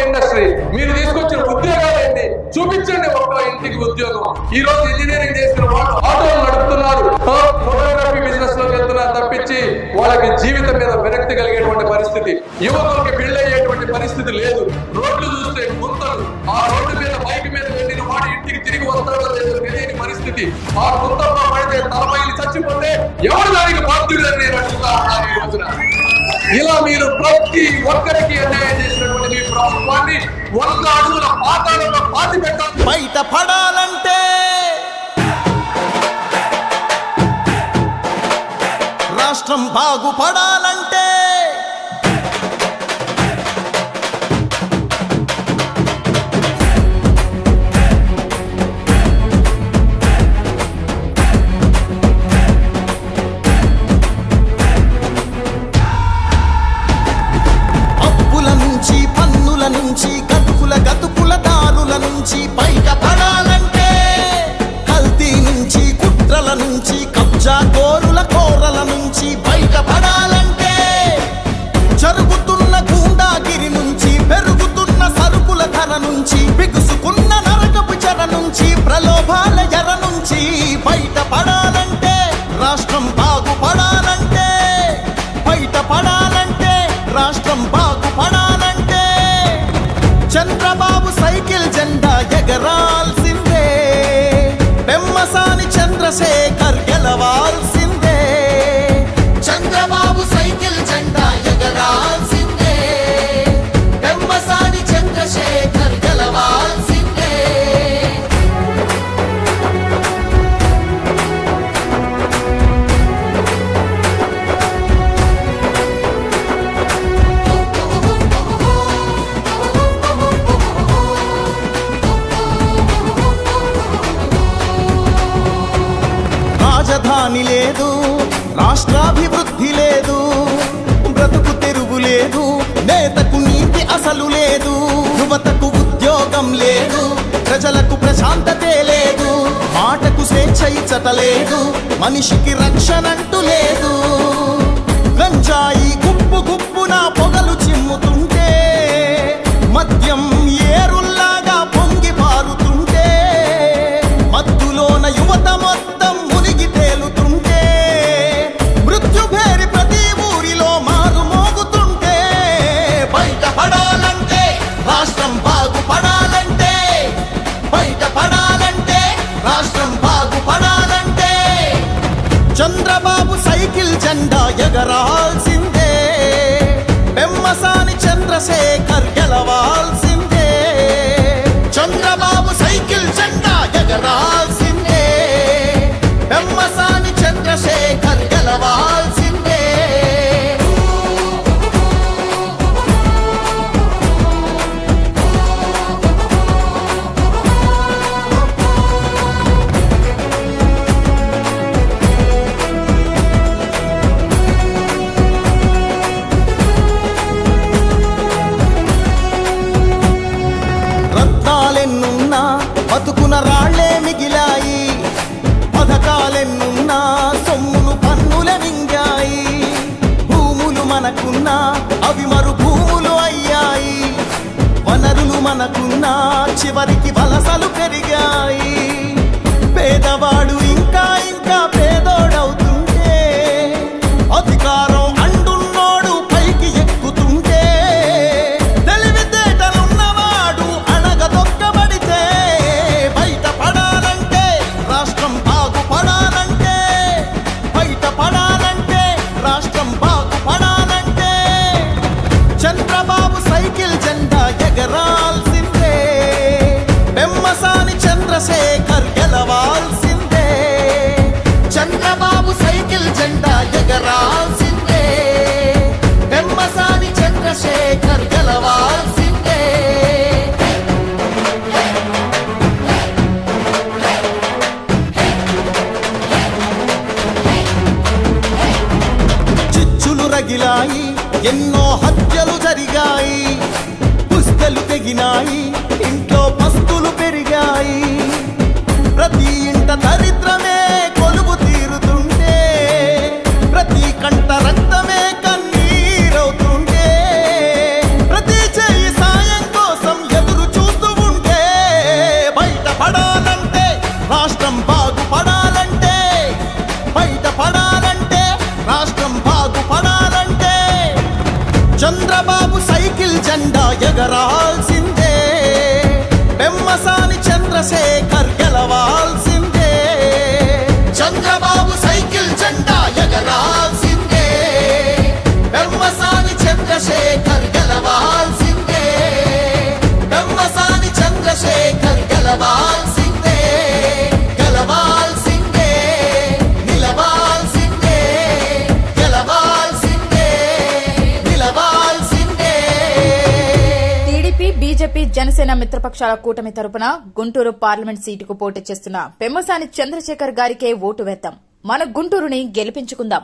Industry, మీరు తీసుకొచ్చిన ఉద్యోగాలు ఏంటి చూపించండి. ఒక్క ఇంటికి ఉద్యోగం. ఈ రోజు ఇంజనీరింగ్ చేసిన వాళ్ళు ఆటోలు నడుపుతున్నారు, ఫోటోగ్రఫీ బిజినెస్ లోకి వెళ్తున్నారు తప్పించి వాళ్ళకి జీవితం మీద విరక్తి కలిగేటువంటి పరిస్థితి, యువకులకి పెళ్ళయ్యేటువంటి పరిస్థితి లేదు. రోడ్లు చూస్తే గుంతలు, ఆ రోడ్డు మీద బైక్ మీద వెళ్ళిన వాడు ఇంటికి తిరిగి వస్తాడో లేదో తెలియని పరిస్థితి. ఆ గుంతల్లో పడితే తలపైలు చచ్చిపోతే ఎవరు దానికి బాధ్యులని నేను అడుగుతా ఉన్నాను ఈ రోజున. ఇలా మీరు ప్రతి ఒక్కరికి అన్యాయం చేసినటువంటి మీ ప్రభుత్వాన్ని 100 అడుగుల పాతాళంలో పాతి పెట్టాలి. బయట పడాలంటే రాష్ట్రం బాగుపడాలంటే నుంచి గతుకుల దారుల నుంచి బయట పడాలంటే, కల్తీ నుంచి కుట్రల నుంచి కబ్జా కోరల నుంచి బయట పడాలంటే, జరుగుతున్న గూండాగిరి నుంచి పెరుగుతున్న సరుకుల ధర నుంచి బిగుసుకున్న నరకపు చెర నుంచి ప్రలోభాల ఎర నుంచి బయట పడాలంటే, రాష్ట్రం బాగుపడాలంటే, బయట పడాలంటే, రాష్ట్రం బాగుపడాలంటే చంద్రబాబు సైకిల్ జెండా ఎగరాల్సిందే, పెమ్మసాని చంద్రశేఖర్ గెలవాల్సిందే. చంద్రబాబు సైకిల్ జెండా ఎగరాల్సిందే, పెమ్మసాని చంద్రశేఖర్ గెలవాల్సిందే. రాజధాని లేదు, రాష్ట్రాభివృద్ధి లేదు, బ్రతుకు తెరువు లేదు, నేతకు నీతి అసలు లేదు, యువతకు ఉద్యోగం లేదు, ప్రజలకు ప్రశాంతతే లేదు, మాటకు స్వేచ్ఛ ఇచ్చట లేదు, మనిషికి రక్షణంటూ లేదు. గంజాయి గుప్పు గుప్పున పొగలు చిమ్ముతుంటే, మద్యం ఏరుల్లాగా పొంగి పారుతుంటే, మత్తులోన యువత మొత్తం మునిగి తేలుతుంటే, మృత్యుభేరి ప్రతి ఊరిలో మారు మోగుతుంటే, బయట పడాలంటే, రాష్ట్రం బాగుపడాలంటే, బయట పడాలంటే, రాష్ట్రం బాగుపడాలంటే చంద్రబాబు సైకిల్ జెండా ఎగరాల్సిందే, పెమ్మసాని చంద్రశేఖర్ గెలవాల్సిందే. చంద్రబాబు సైకిల్ జెండా ఎగరాల్సిందే, పెమ్మసాని చంద్రశేఖర్ గెలవాల్సిందే. రత్నాలెన్నున్నా బతుకున రాళ్లే మిగిలాయి, పథకాలెన్నున్నా సొమ్మును పన్నుల మింగాయి, భూములు మనకున్నా అవి మరు భూములు అయ్యాయి, వనరులు మనకున్నా చివరికి వలసలు పెరిగాయి. పేదవాడు ఇంకా ఇంకా పేదోడవుతుంటే, అధికారం అండున్నోడు పైకి ఎక్కుతుంటే, తెలివితేటలున్నవాడు అణగదొక్కబడితే, బయట పడాలంటే, రాష్ట్రం బాగుపడాలంటే, బయట పడాలంటే, రాష్ట్రం బాగుపడాలంటే చంద్రబాబు సైకిల్ జెండా ఎగరాల్సిందే, పెమ్మసాని చంద్రశేఖర్ గెలవాల్సిందే. చంద్రబాబు సైకిల్ జెండా ఎగరాల్సిందే, పెమ్మసాని చంద్రశేఖర్ గెలవాల్సిందే. చిచ్చులు రగిలాయి, ఎన్నో హత్యలు జరిగాయి, పుస్తలు తెగినాయి, ఇంట్లో పస్తులు పెరిగాయి, ప్రతి ఇంట దరిద్రమే కొలువు తీరుతుంటే, ప్రతి కంట రక్తమే కన్నీరవుతుంటే, ప్రతి చెయ్యి సాయం కోసం చంద్రబాబు సైకిల్ జెండా ఎగరాల్సిందే, పెమ్మసాని చంద్రశేఖర్ గెలవాల్సిందే. చంద్రబాబు సైకిల్ జెండా ఎగరాల్సిందే, పెమ్మసాని చంద్రశేఖర్ గెలవాల్సిందే. పెమ్మసాని చంద్రశేఖర్ గెలవాల్సిందే, గెలవాల్సిందే, నిలవాల్సిందే, గెలవాల్సిందే, నిలవాల్సిందే. టీడీపీ, బీజేపీ, జనసేన మిత్రపక్షాల కూటమి తరపున గుంటూరు పార్లమెంట్ సీటుకు పోటీ చేస్తున్న పెమ్మసాని చంద్రశేఖర్ గారికే ఓటు వేద్దాం. మన గుంటూరుని గెలిపించుకుందాం.